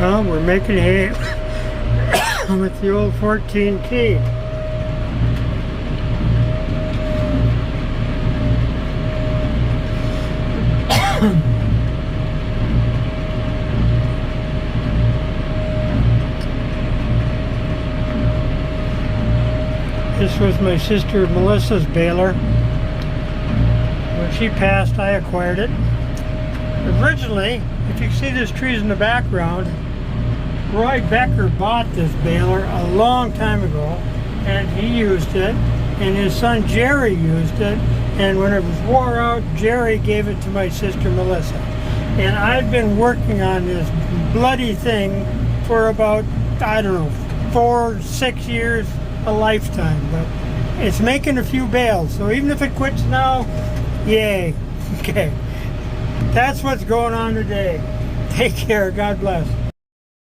Well, we're making hay with the old 14 key. This was my sister Melissa's baler. When she passed, I acquired it. Originally, if you see these trees in the background, Roy Becker bought this baler a long time ago, and he used it, and his son Jerry used it, and when it was wore out, Jerry gave it to my sister Melissa. And I've been working on this bloody thing for about, I don't know, 4-6 years, a lifetime, but it's making a few bales, so even if it quits now, yay. Okay, that's what's going on today. Take care, God bless.